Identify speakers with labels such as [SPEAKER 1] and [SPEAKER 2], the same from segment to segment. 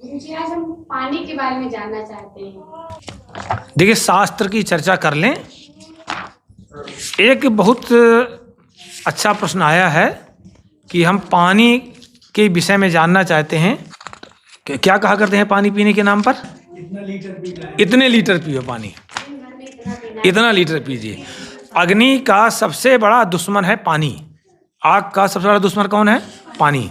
[SPEAKER 1] जी आज हम पानी के बारे में जानना चाहते हैं।
[SPEAKER 2] देखिए, शास्त्र की चर्चा कर लें। एक बहुत अच्छा प्रश्न आया है कि हम पानी के विषय में जानना चाहते हैं। क्या कहा करते हैं पानी पीने के नाम पर? इतने लीटर पियो पानी, इतना लीटर पीजिए। अग्नि का सबसे बड़ा दुश्मन है पानी। आग का सबसे बड़ा दुश्मन कौन है? पानी।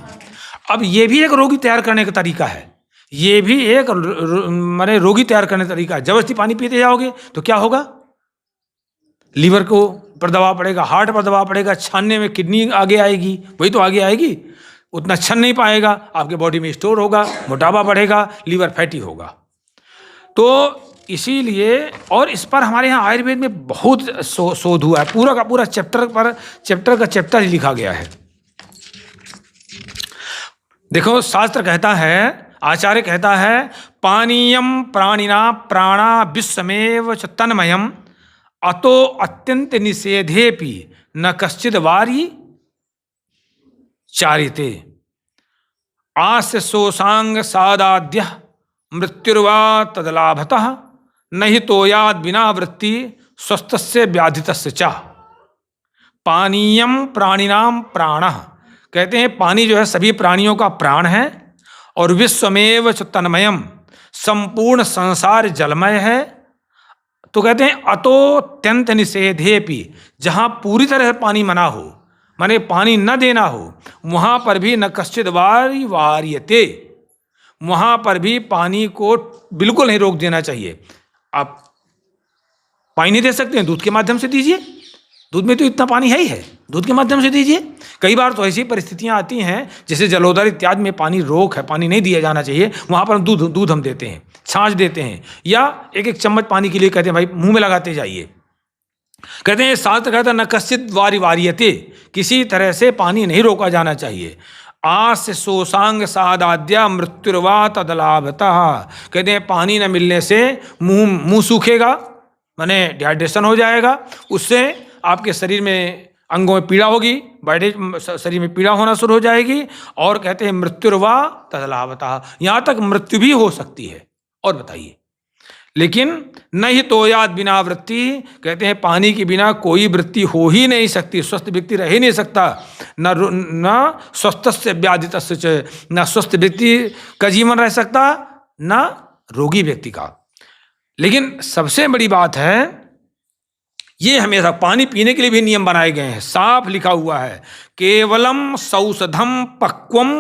[SPEAKER 2] अब ये भी एक रोगी तैयार करने का तरीका है। ये भी एक माने रोगी तैयार करने का तरीका है। जबरदस्ती पानी पीते जाओगे तो क्या होगा? लीवर को पर दबाव पड़ेगा, हार्ट पर दबाव पड़ेगा, छानने में किडनी आगे आएगी, वही तो आगे आएगी, उतना छन नहीं पाएगा, आपके बॉडी में स्टोर होगा, मोटापा बढ़ेगा, लीवर फैटी होगा। तो इसीलिए, और इस पर हमारे यहाँ आयुर्वेद में बहुत शोध हुआ है। पूरा का पूरा चैप्टर ही लिखा गया है। देखो, शास्त्र कहता है, आचार्य कहता है, पानीयम प्राणिना प्राणा विश्वमेव च तन्मयम अतो अत्यंत निषेधेपि न कश्चिद वारी चारिते आस्य शोषांग सादाद्य मृत्युर्वा तदलाभतः नहीं तोयाद बिना वृत्ति स्वस्थस्य व्याधितस्य च। पानीयम प्राणिनाम प्राणः, कहते हैं पानी जो है सभी प्राणियों का प्राण है, और विश्वमेव च तन्मयम, संपूर्ण संसार जलमय है। तो कहते हैं अतोत्यंत निषेधेपि, जहाँ पूरी तरह पानी मना हो, माने पानी न देना हो, वहाँ पर भी न कश्चिद वारी वार्यते, वहाँ पर भी पानी को बिल्कुल नहीं रोक देना चाहिए। आप पानी नहीं दे सकते हैं, दूध के माध्यम से दीजिए, दूध में तो इतना पानी है ही है, दूध के माध्यम से दीजिए। कई बार तो ऐसी परिस्थितियां आती हैं जैसे जलोदर इत्यादि में पानी रोक है, पानी नहीं दिया जाना चाहिए, वहाँ पर दूध हम देते हैं, छाछ देते हैं, या एक एक चम्मच पानी के लिए कहते हैं भाई मुंह में लगाते जाइए। कहते हैं शास्त्र कहता है न कश्चित वारी वार्यते, किसी तरह से पानी नहीं रोका जाना चाहिए। आस्य शोषांग सादाद्या मृत्युर्वा तदलाभतः, कहते हैं पानी न मिलने से मुंह सूखेगा, माने डिहाइड्रेशन हो जाएगा, उससे आपके शरीर में अंगों में पीड़ा होगी, बॉडी शरीर में पीड़ा होना शुरू हो जाएगी, और कहते हैं मृत्युर्वा तदलाभतः, यहाँ तक मृत्यु भी हो सकती है। और बताइए, लेकिन नहीं तो याद बिना वृत्ति, कहते हैं पानी के बिना कोई वृत्ति हो ही नहीं सकती, स्वस्थ व्यक्ति रह ही नहीं सकता। न स्वस्थस्य व्याधितस्य, न स्वस्थ व्यक्ति का जीवन रह सकता, न रोगी व्यक्ति का। लेकिन सबसे बड़ी बात है, ये हमेशा पानी पीने के लिए भी नियम बनाए गए हैं, साफ लिखा हुआ है, केवलम सौषधम पक्वम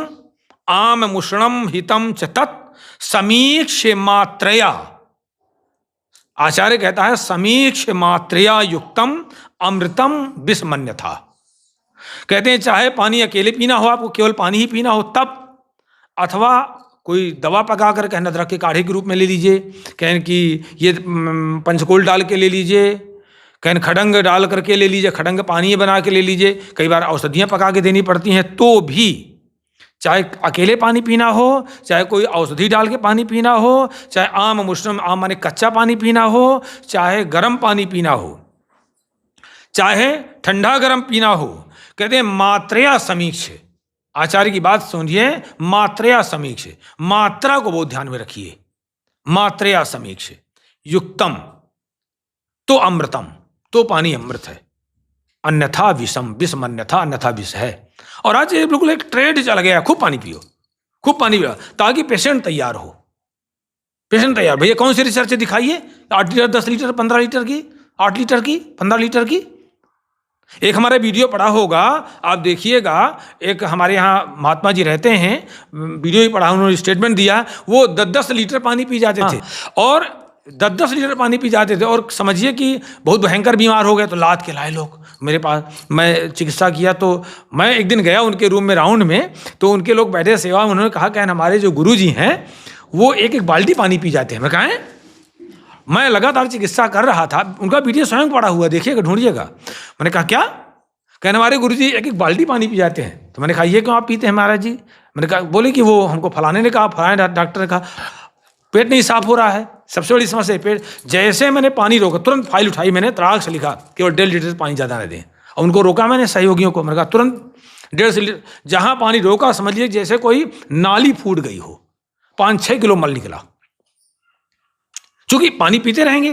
[SPEAKER 2] आम मुषणम हितम च तत् समीक्ष मात्रया। आचार्य कहता है समीक्ष मात्रया युक्तम अमृतम विस्मन्यथा। कहते हैं चाहे पानी अकेले पीना हो, आपको केवल पानी ही पीना हो तब, अथवा कोई दवा पका कर कहें अदरक के काढ़े के रूप में ले लीजिए, कहें कि ये पंचकोल डाल के ले लीजिए, कहें खड़ंग डाल करके ले लीजिए, खड़ंग पानी बना के ले लीजिए, कई बार औषधियाँ पका के देनी पड़ती हैं, तो भी चाहे अकेले पानी पीना हो, चाहे कोई औषधि डाल के पानी पीना हो, चाहे आम मुश्रम, आम माने कच्चा पानी पीना हो, चाहे गर्म पानी पीना हो, चाहे ठंडा गर्म पीना हो, कहते हैं मात्रया समीक्ष। आचार्य की बात सुनिए, मात्रया समीक्ष, मात्रा को बहुत ध्यान में रखिए, मात्रया समीक्ष युक्तम, तो अमृतम, तो पानी अमृत है, अन्यथा विषम, विषम अन्यथा, अन्यथा विष है। और आज ये बिल्कुल एक ट्रेंड चल गया है, खूब पानी पियो, खूब पानी पियो, ताकि पेशेंट तैयार हो। पेशेंट तैयार, भैया कौन सी रिसर्च दिखाइए, 8 लीटर 10 लीटर 15 लीटर की, 8 लीटर की 15 लीटर की। एक हमारा वीडियो पढ़ा होगा, आप देखिएगा, एक हमारे यहाँ महात्मा जी रहते हैं, वीडियो ही पढ़ा, उन्होंने स्टेटमेंट दिया, वो 10-10 लीटर पानी पी जाते थे, और 10-10 लीटर पानी पी जाते थे, और समझिए कि बहुत भयंकर बीमार हो गए तो लाद के लाए लोग मेरे पास। मैं चिकित्सा किया तो मैं एक दिन गया उनके रूम में राउंड में, तो उनके लोग बैठे सेवा में, उन्होंने कहा कि हमारे जो गुरु जी हैं वो एक एक बाल्टी पानी पी जाते हैं। मैं कहा, मैं लगातार चिकित्सा कर रहा था, उनका वीडियो स्वयं पड़ा हुआ, देखिएगा, ढूंढिएगा। मैंने कहा क्या? कहने हमारे गुरु जी एक एक बाल्टी पानी पी जाते हैं। तो मैंने कहा ये क्यों आप पीते हैं महाराज जी? मैंने कहा, बोले कि वो हमको फलाने ने कहा, फलाने डॉक्टर ने कहा पेट नहीं साफ हो रहा है, सबसे बड़ी समस्या है पेट। जैसे मैंने पानी रोका, तुरंत फाइल उठाई मैंने, तराक से लिखा केवल 1.5 लीटर पानी ज़्यादा न दें, और उनको रोका मैंने सहयोगियों को, मैंने कहा तुरंत 1.5 लीटर, जहाँ पानी रोका समझ लीजिए जैसे कोई नाली फूट गई हो, 5-6 किलो मल निकला। चूंकि पानी पीते रहेंगे,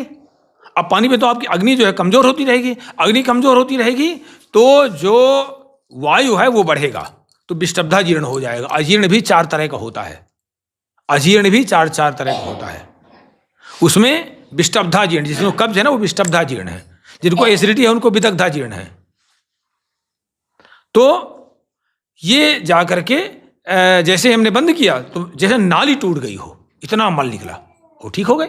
[SPEAKER 2] अब पानी में तो आपकी अग्नि जो है कमजोर होती रहेगी, अग्नि कमजोर होती रहेगी तो जो वायु है वो बढ़ेगा, तो विष्टब्धा जीर्ण हो जाएगा। अजीर्ण भी 4 तरह का होता है, अजीर्ण भी चार तरह का होता है। उसमें विष्टब्धा जीर्ण, जिसमें कब्ज है ना वो विष्टब्धा जीर्ण है, जिनको एसिडिटी है उनको विदग्धा जीर्ण है। तो ये जाकर के जैसे हमने बंद किया तो जैसे नाली टूट गई हो, इतना मल निकला, वो ठीक हो गए।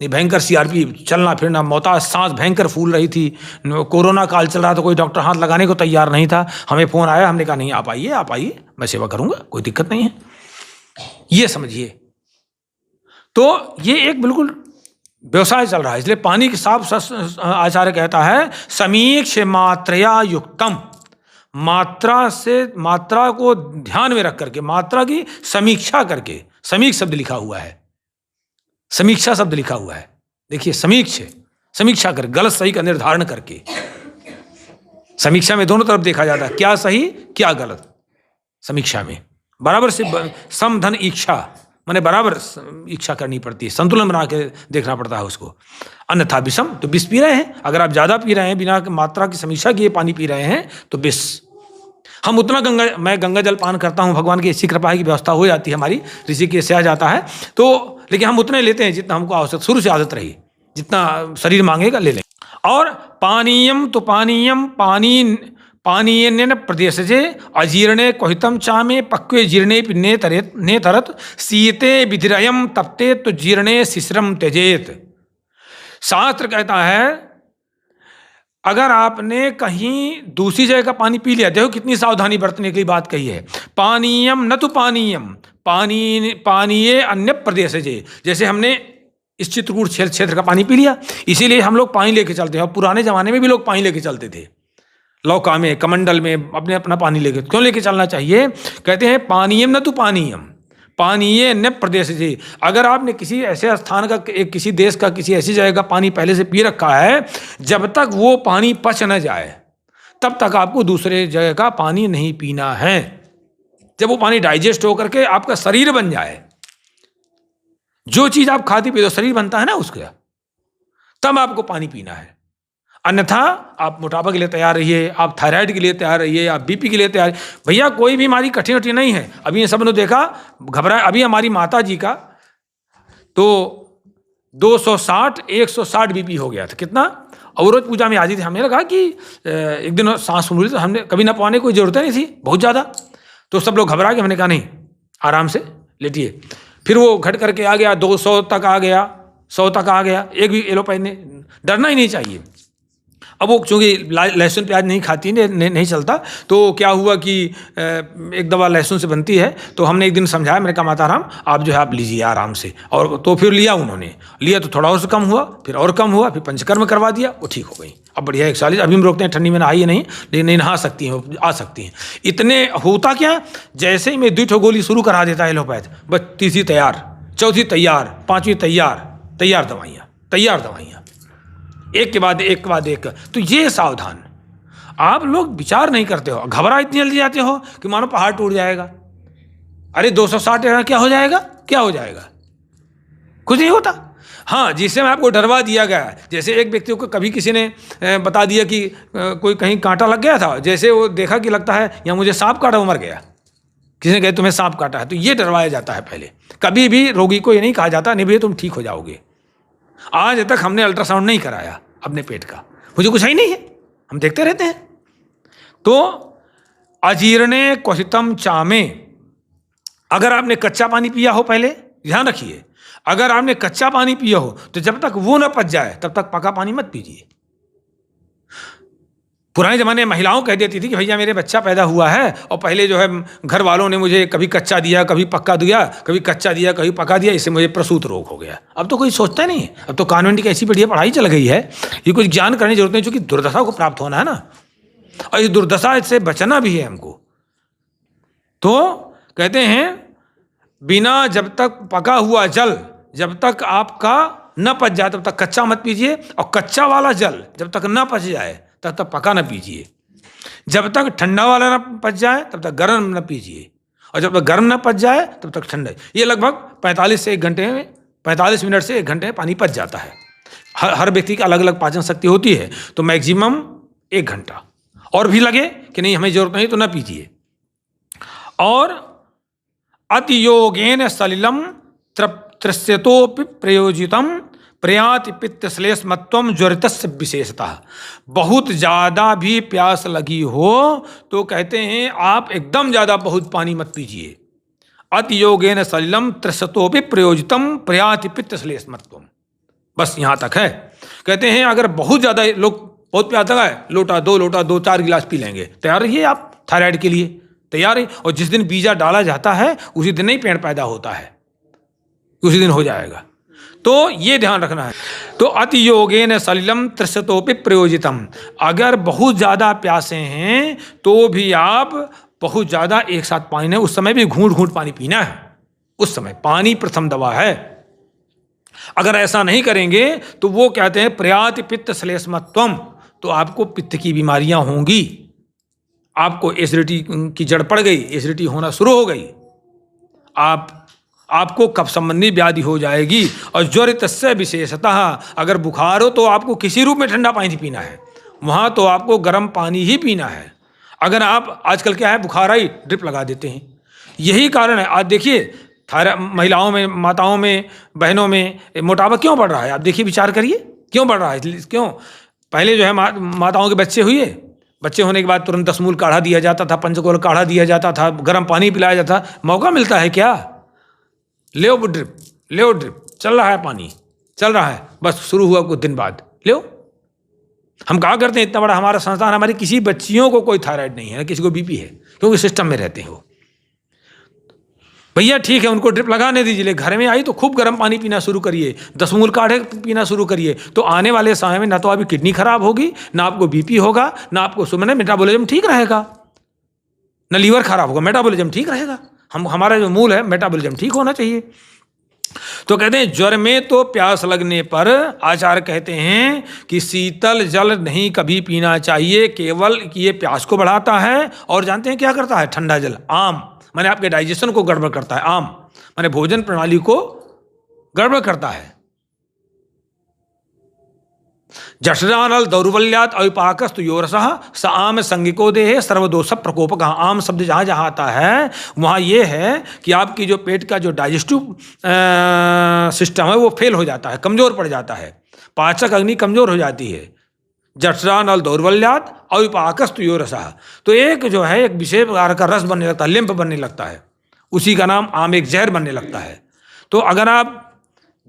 [SPEAKER 2] नहीं भयंकर सीआरपी, चलना फिरना, मोहताज, सांस भयंकर फूल रही थी, कोरोना काल चल रहा था, कोई डॉक्टर हाथ लगाने को तैयार नहीं था। हमें फ़ोन आया, हमने कहा नहीं आप आइए, मैं सेवा करूंगा, कोई दिक्कत नहीं है। ये समझिए, तो ये एक बिल्कुल व्यवसाय चल रहा है। इसलिए पानी के साफ आचार्य कहता है समीक्ष मात्रया युक्तम, मात्रा को ध्यान में रख करके, मात्रा की समीक्षा करके, समीक्ष शब्द लिखा हुआ है, समीक्षा शब्द लिखा हुआ है, देखिए समीक्षा कर, गलत सही का निर्धारण करके। समीक्षा में दोनों तरफ देखा जाता है, क्या सही क्या गलत। समीक्षा में बराबर से समधन इच्छा, माने बराबर इच्छा करनी पड़ती है, संतुलन बना के देखना पड़ता है उसको। अन्यथा विषम, तो विष पी रहे हैं, अगर आप ज्यादा पी रहे हैं, बिना मात्रा की समीक्षा किए पानी पी रहे हैं तो विष। हम उतना मैं गंगा जल पान करता हूँ, भगवान की ऐसी कृपा है की व्यवस्था हो जाती है हमारी, ऋषिकेश से आ जाता है, तो लेकिन हम उतने लेते हैं जितना हमको आवश्यक, शुरू से आदत रही, जितना शरीर मांगेगा ले लें। और पानीयम तो पानीयन प्रदेश जे अजीर्णे कोहितम चामे पक्वे जीर्णे ने तरत सीते विधिरयम तपते तो जीर्णे शिश्रम त्यजेत। शास्त्र कहता है अगर आपने कहीं दूसरी जगह का पानी पी लिया, देखो कितनी सावधानी बरतने की बात कही है। पानीयम न तो पानीयम, पानीय अन्य प्रदेश जे, जैसे हमने इस चित्रकूट क्षेत्र का पानी पी लिया, इसीलिए हम लोग पानी लेके चलते हैं। और पुराने जमाने में भी लोग पानी लेके चलते थे, लौका में, कमंडल में, अपना पानी लेके। क्यों लेके चलना चाहिए? कहते हैं पानीयम न तो पानीयम, पानीय अन्य प्रदेश जी। अगर आपने किसी ऐसे स्थान का, किसी देश का, किसी ऐसी जगह का पानी पहले से पी रखा है, जब तक वो पानी पच न जाए तब तक आपको दूसरे जगह का पानी नहीं पीना है। जब वो पानी डाइजेस्ट होकर के आपका शरीर बन जाए, जो चीज आप खाती पीते शरीर बनता है ना उसका, तब आपको पानी पीना है। अन्यथा आप मोटापा के लिए तैयार रहिए, आप थायराइड के लिए तैयार रहिए, आप बीपी के लिए तैयार। भैया कोई बीमारी कठिन नहीं है। अभी ये सब ने देखा, घबराए। अभी हमारी माता जी का तो 260 160 बीपी हो गया था। कितना? अवरोज पूजा में आजी थी, हमें लगा कि एक दिन सांस फूल रही, तो हमने कभी ना पाने कोई जरूरत नहीं थी बहुत ज़्यादा। तो सब लोग घबरा के, हमने कहा नहीं आराम से लेटिए। फिर वो घट करके आ गया, 200 तक आ गया, 100 तक आ गया। एक भी एलोपैथी ने, डरना ही नहीं चाहिए। अब वो चूँकि लहसुन प्याज नहीं खाती, नहीं चलता, तो क्या हुआ कि एक दवा लहसुन से बनती है, तो हमने एक दिन समझाया, मैंने कहा माता राम आप जो है आप लीजिए आराम से। और तो फिर लिया, उन्होंने लिया तो थोड़ा और कम हुआ, फिर और कम हुआ, फिर पंचकर्म करवा दिया, वो ठीक हो गई। अब बढ़िया 41। अभी हम रोकते हैं ठंडी में नहाइए नहीं, लेकिन नहीं नहा सकती हैं, आ सकती हैं। इतने होता क्या, जैसे ही मैं 2 गोली शुरू करा देता है एलोपैथ, बस तीसरी तैयार, चौथी तैयार, पाँचवीं तैयार दवाइयाँ एक के बाद एक। तो ये सावधान, आप लोग विचार नहीं करते हो, घबरा इतनी जल्दी जाते हो कि मानो पहाड़ टूट जाएगा। अरे 260 क्या हो जाएगा? कुछ नहीं होता। हाँ, जिससे मैं आपको डरवा दिया गया, जैसे एक व्यक्ति को कभी किसी ने बता दिया कि कोई कहीं कांटा लग गया था, जैसे वो देखा कि लगता है या मुझे सांप काटा, वो मर गया। किसी ने कहा तुम्हें सांप काटा है, तो ये डरवाया जाता है पहले। कभी भी रोगी को ये नहीं कहा जाता नहीं भैया तुम ठीक हो जाओगे। आज तक हमने अल्ट्रासाउंड नहीं कराया अपने पेट का, मुझे कुछ ही नहीं है, हम देखते रहते हैं। तो अजीर्णे क्वथितम चामे, अगर आपने कच्चा पानी पिया हो, पहले ध्यान रखिए, अगर आपने कच्चा पानी पिया हो तो जब तक वो न पच जाए तब तक पका पानी मत पीजिए। पुराने जमाने में महिलाओं कह देती थी कि भैया मेरे बच्चा पैदा हुआ है, और पहले जो है घर वालों ने मुझे कभी कच्चा दिया, कभी पक्का दिया, कभी कच्चा दिया, कभी पका दिया, इससे मुझे प्रसूत रोग हो गया। अब तो कोई सोचता नहीं है। अब तो कॉन्वेंट की ऐसी बढ़िया पढ़ाई चल गई है, ये कुछ ज्ञान करने की जरूरत नहीं, क्योंकि दुर्दशा को प्राप्त होना है ना, और इस दुर्दशा से बचना भी है हमको। तो कहते हैं बिना, जब तक पका हुआ जल जब तक आपका न पच जाए तब तक कच्चा मत पीजिए, और कच्चा वाला जल जब तक न पच जाए तब तक पका न पीजिए। जब तक ठंडा वाला न पच जाए तब तक गर्म न पीजिए, और जब तक गर्म ना पच जाए तब तक ठंडा। ये लगभग 45 से 1 घंटे में, 45 मिनट से 1 घंटे में पानी पच जाता है। हर व्यक्ति की अलग अलग पाचन शक्ति होती है, तो मैक्सिमम 1 घंटा। और भी लगे कि नहीं हमें जरूरत नहीं तो ना पीजिए। और अति योगेन सलिलम तृष्यतोपि प्रयोजितम प्रयाति पित्त श्लेष्मत्वम ज्वरितस्य विशेषतः। बहुत ज़्यादा भी प्यास लगी हो तो कहते हैं आप एकदम ज़्यादा बहुत पानी मत पीजिए। अति योगेन सलिलम तृष्यतोपि प्रयोजितम प्रयाति पित्त श्लेष्मत्वम, बस यहाँ तक है। कहते हैं अगर बहुत ज़्यादा लोग बहुत प्यास लगा है, लोटा 2 लोटा 2 4 गिलास पी लेंगे, तैयार रहिए आप थायराइड के लिए, तैयार है। और जिस दिन बीजा डाला जाता है उसी दिन ही पेड़ पैदा होता है, उसी दिन हो जाएगा। तो ये ध्यान रखना है। तो अति योगेन सलिलम तृष्यतोपि प्रयोजितम, अगर बहुत ज़्यादा प्यासे हैं तो भी आप बहुत ज़्यादा एक साथ पानी नहीं, उस समय भी घूंट घूंट पानी पीना है। उस समय पानी प्रथम दवा है। अगर ऐसा नहीं करेंगे तो वो कहते हैं प्रयाति पित्त श्लेष्मत्वम, तो आपको पित्त की बीमारियां होंगी, आपको एसिडिटी की जड़ पड़ गई, एसिडिटी होना शुरू हो गई, आपको कफ संबंधी व्याधि हो जाएगी। और ज्वरितस्य विशेषतः, अगर बुखार हो तो आपको किसी रूप में ठंडा पानी पीना है, वहाँ तो आपको गर्म पानी ही पीना है। अगर आप आजकल क्या है, बुखार आई ड्रिप लगा देते हैं, यही कारण है। आज देखिए महिलाओं में, माताओं में, बहनों में मोटापा क्यों बढ़ रहा है, आप देखिए विचार करिए क्यों बढ़ रहा है। क्यों? पहले जो है माताओं के बच्चे हुए, बच्चे होने के बाद तुरंत 10 मूल काढ़ा दिया जाता था, पंचकोल काढ़ा दिया जाता था, गर्म पानी पिलाया जाता। मौका मिलता है क्या, ले ड्रिप चल रहा है, पानी चल रहा है, बस शुरू हुआ कुछ दिन बाद ले। हम कहा करते हैं इतना बड़ा हमारा संस्थान, हमारी किसी बच्चियों को कोई थायराइड नहीं है, किसी को बीपी है, क्योंकि सिस्टम में रहते हो। भैया ठीक है उनको ड्रिप लगाने दीजिए, घर में आई तो खूब गर्म पानी पीना शुरू करिए, 10 मूल काढ़े पीना शुरू करिए। तो आने वाले समय में ना तो आपकी किडनी खराब होगी, ना आपको बीपी होगा, ना आपको सुबह मेटाबॉलिज्म ठीक रहेगा, ना लीवर खराब होगा, मेटाबॉलिज्म ठीक रहेगा। हमारा जो मूल है मेटाबॉलिज्म ठीक होना चाहिए। तो कहते हैं ज्वर में तो प्यास लगने पर आचार्य कहते हैं कि शीतल जल नहीं कभी पीना चाहिए, केवल ये प्यास को बढ़ाता है। और जानते हैं क्या करता है, ठंडा जल, आम माने आपके डाइजेशन को गड़बड़ करता है, आम माने भोजन प्रणाली को गड़बड़ करता है। जठरानल दौर्बल्यात अविपाकस्तु योरसः स आम संगिको देहे सर्वदोष प्रकोपक। आम शब्द जहाँ जहाँ आता है वहाँ ये है कि आपकी जो पेट का जो डाइजेस्टिव सिस्टम है वो फेल हो जाता है, कमजोर पड़ जाता है, पाचक अग्नि कमजोर हो जाती है। जठरानल दौर्बल्यात अविपाकस्तु योरसः, तो एक जो है एक विशेष प्रकार का रस बनने लगता है, लिम्फ बनने लगता है, उसी का नाम आम एक जहर बनने लगता है। तो अगर आप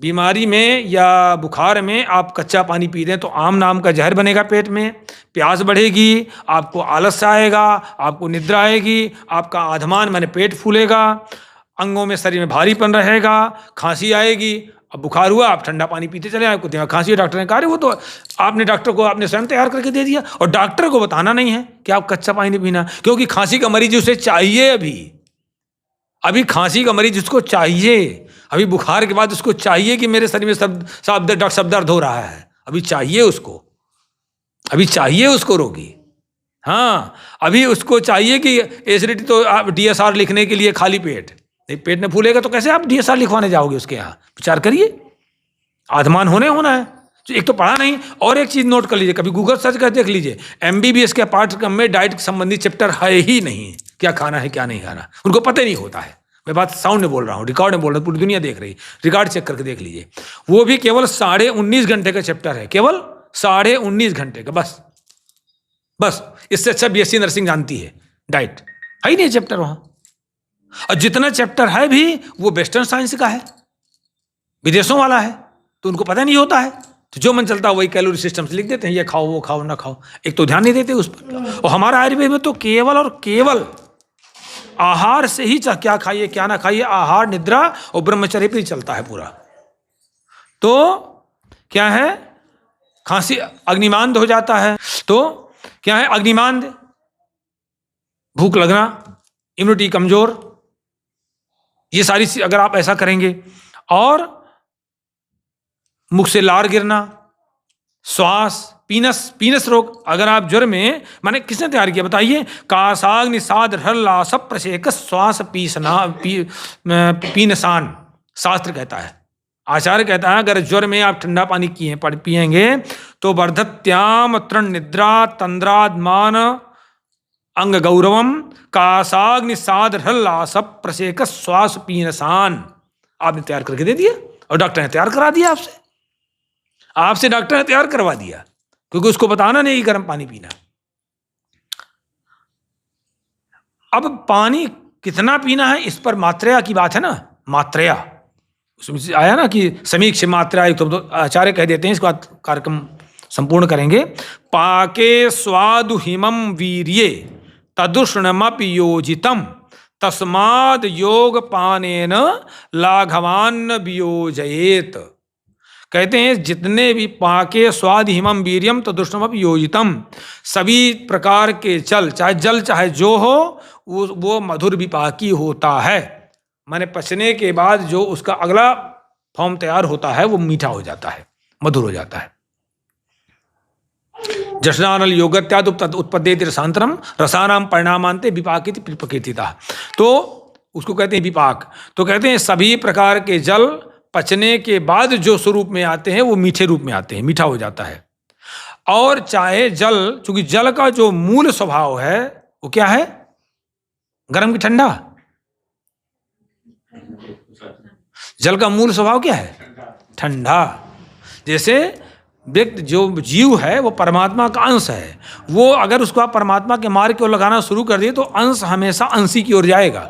[SPEAKER 2] बीमारी में या बुखार में आप कच्चा पानी पी दें तो आम नाम का जहर बनेगा पेट में, प्यास बढ़ेगी, आपको आलस आएगा, आपको निद्रा आएगी, आपका आधमान माने पेट फूलेगा, अंगों में शरीर में भारीपन रहेगा, खांसी आएगी। अब बुखार हुआ आप ठंडा पानी पीते चले आए, कुछ खांसी, डॉक्टर ने कहा वो तो आपने डॉक्टर को आपने स्वयं तैयार करके दे दिया, और डॉक्टर को बताना नहीं है कि आप कच्चा पानी नहीं पीना, क्योंकि खांसी का मरीज उसे चाहिए। अभी खांसी का मरीज उसको चाहिए, अभी बुखार के बाद उसको चाहिए कि मेरे शरीर में सब दर्द हो रहा है, अभी चाहिए उसको, अभी चाहिए उसको रोगी। हाँ, अभी उसको चाहिए कि एसिडिटी, तो आप DSR लिखने के लिए खाली पेट पेट में फूलेगा तो कैसे आप DSR लिखवाने जाओगे उसके यहाँ, विचार करिए, आधमान होना है। तो एक तो पढ़ा नहीं, और एक चीज नोट कर लीजिए, कभी गूगल सर्च कर देख लीजिए, MBBS के पाठ्यक्रम में डाइट संबंधी चैप्टर है ही नहीं, क्या खाना है क्या नहीं खाना, उनको पता ही नहीं होता है। मैं बात साउंड में बोल रहा हूँ, रिकॉर्ड में बोल रहा हूँ, पूरी दुनिया देख रही, रिकॉर्ड चेक करके देख लीजिए। वो भी केवल 19.5 घंटे का चैप्टर है, केवल 19.5 घंटे का, बस इससे अच्छा BSc नर्सिंग जानती है, डाइट है ही नहीं चैप्टर वहां। और जितना चैप्टर है भी वो वेस्टर्न साइंस का है, विदेशों वाला है, तो उनको पता नहीं होता है, तो जो मन चलता है वही कैलोरी सिस्टम से लिख देते हैं, ये खाओ वो खाओ ना खाओ, एक तो ध्यान नहीं देते उस पर। और हमारा आयुर्वेद में तो केवल और केवल आहार से ही क्या खाइए क्या ना खाइए, आहार, निद्रा और ब्रह्मचर्य पे ही चलता है पूरा। तो क्या है, खांसी अग्निमांद हो जाता है, तो क्या है अग्निमांद, भूख लगना, इम्यूनिटी कमजोर, ये सारी अगर आप ऐसा करेंगे, और मुख से लार गिरना, श्वास पीनस रोग, अगर आप ज्वर में, माने किसने तैयार किया बताइए? कासाग्नि साध हल्लास प्रशेक श्वास पीनसान, शास्त्र कहता है, आचार्य कहता है अगर ज्वर में आप ठंडा पानी पिएंगे तो वर्धत्याम तृण निद्रा तंद्रादमान अंग गौरवम कासाग्नि साध हल्लास प्रशेक श्वास पीनसान। आपने तैयार करके दे दिया और डॉक्टर ने तैयार करा दिया आपसे डॉक्टर ने तैयार करवा दिया, क्योंकि उसको बताना नहीं गर्म पानी पीना। अब पानी कितना पीना है इस पर मात्रा की बात है ना, मात्रा उसमें आया ना कि समीक्ष मात्रा, तो आचार्य कह देते हैं, इसके बाद कार्यक्रम संपूर्ण करेंगे। पाके स्वादु हिमम वीर्ये तदुष्णमपि योजितम तस्माद योग पानेन लाघवान्न वियोजयेत। कहते हैं जितने भी पाके स्वाद हिमम वीर्यम तदुष्णमपि योजितम, सभी प्रकार के जल, चाहे जल चाहे जो हो, वो मधुर विपाकी होता है। माने पचने के बाद जो उसका अगला फॉर्म तैयार होता है वो मीठा हो जाता है, मधुर हो जाता है। जशनानल योगत्याद उत्पद्येति रसांतरम रसानाम परिणामांते विपाकिति प्रकृतिता, तो उसको कहते हैं विपाक। तो कहते हैं सभी प्रकार के जल पचने के बाद जो स्वरूप में आते हैं वो मीठे रूप में आते हैं, मीठा हो जाता है। और चाहे जल, चूंकि जल का जो मूल स्वभाव है वो क्या है? गर्म की ठंडा? जल का मूल स्वभाव क्या है? ठंडा। जैसे व्यक्ति जो जीव है वो परमात्मा का अंश है, वो अगर उसको आप परमात्मा के मार्ग की ओर लगाना शुरू कर दिए तो अंश हमेशा अंशी की ओर जाएगा।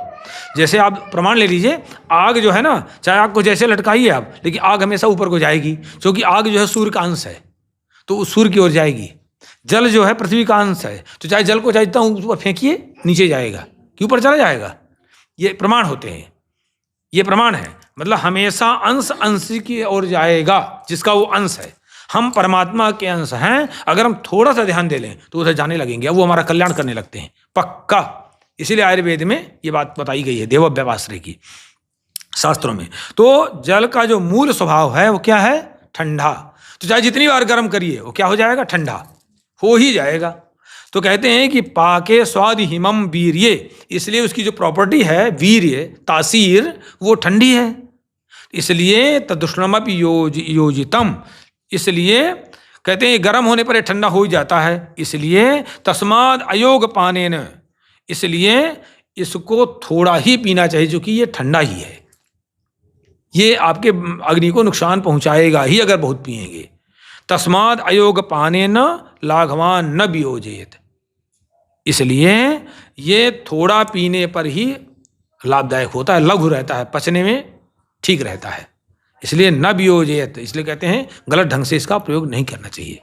[SPEAKER 2] जैसे आप प्रमाण ले लीजिए, आग जो है ना, चाहे आग को जैसे लटकाइए आप, लेकिन आग हमेशा ऊपर को जाएगी, क्योंकि आग जो है सूर्य का अंश है, तो उस सूर्य की ओर जाएगी। जल जो है पृथ्वी का अंश है, तो चाहे जल को चाहे जितना ऊपर फेंकिए नीचे जाएगा, कि ऊपर चला जाएगा। ये प्रमाण होते हैं, ये प्रमाण है, मतलब हमेशा अंश अंशी की ओर जाएगा जिसका वो अंश है। हम परमात्मा के अंश हैं, अगर हम थोड़ा सा ध्यान दे लें तो उधर जाने लगेंगे, वो हमारा कल्याण करने लगते हैं पक्का। इसीलिए आयुर्वेद में ये बात बताई गई है, देवव्यवाश्रय की शास्त्रों में। तो जल का जो मूल स्वभाव है वो क्या है? ठंडा। तो चाहे जितनी बार गर्म करिए वो क्या हो जाएगा? ठंडा हो ही जाएगा। तो कहते हैं कि पाके स्वाद हिमम वीर्ये, इसलिए उसकी जो प्रॉपर्टी है वीर्य, तासीर, वो ठंडी है। इसलिए तदुष्णमपि योजितम, इसलिए कहते हैं गर्म होने पर ये ठंडा हो ही जाता है। इसलिए तस्माद अयोग पानेन, इसलिए इसको थोड़ा ही पीना चाहिए, जो कि ये ठंडा ही है। ये आपके अग्नि को नुकसान पहुंचाएगा ही अगर बहुत पिएंगे। तस्माद अयोग पानेन लाघवान न वियोजयेत, इसलिए ये थोड़ा पीने पर ही लाभदायक होता है, लघु रहता है, पचने में ठीक रहता है। इसलिए न वियोजयेत, इसलिए कहते हैं गलत ढंग से इसका प्रयोग नहीं करना चाहिए।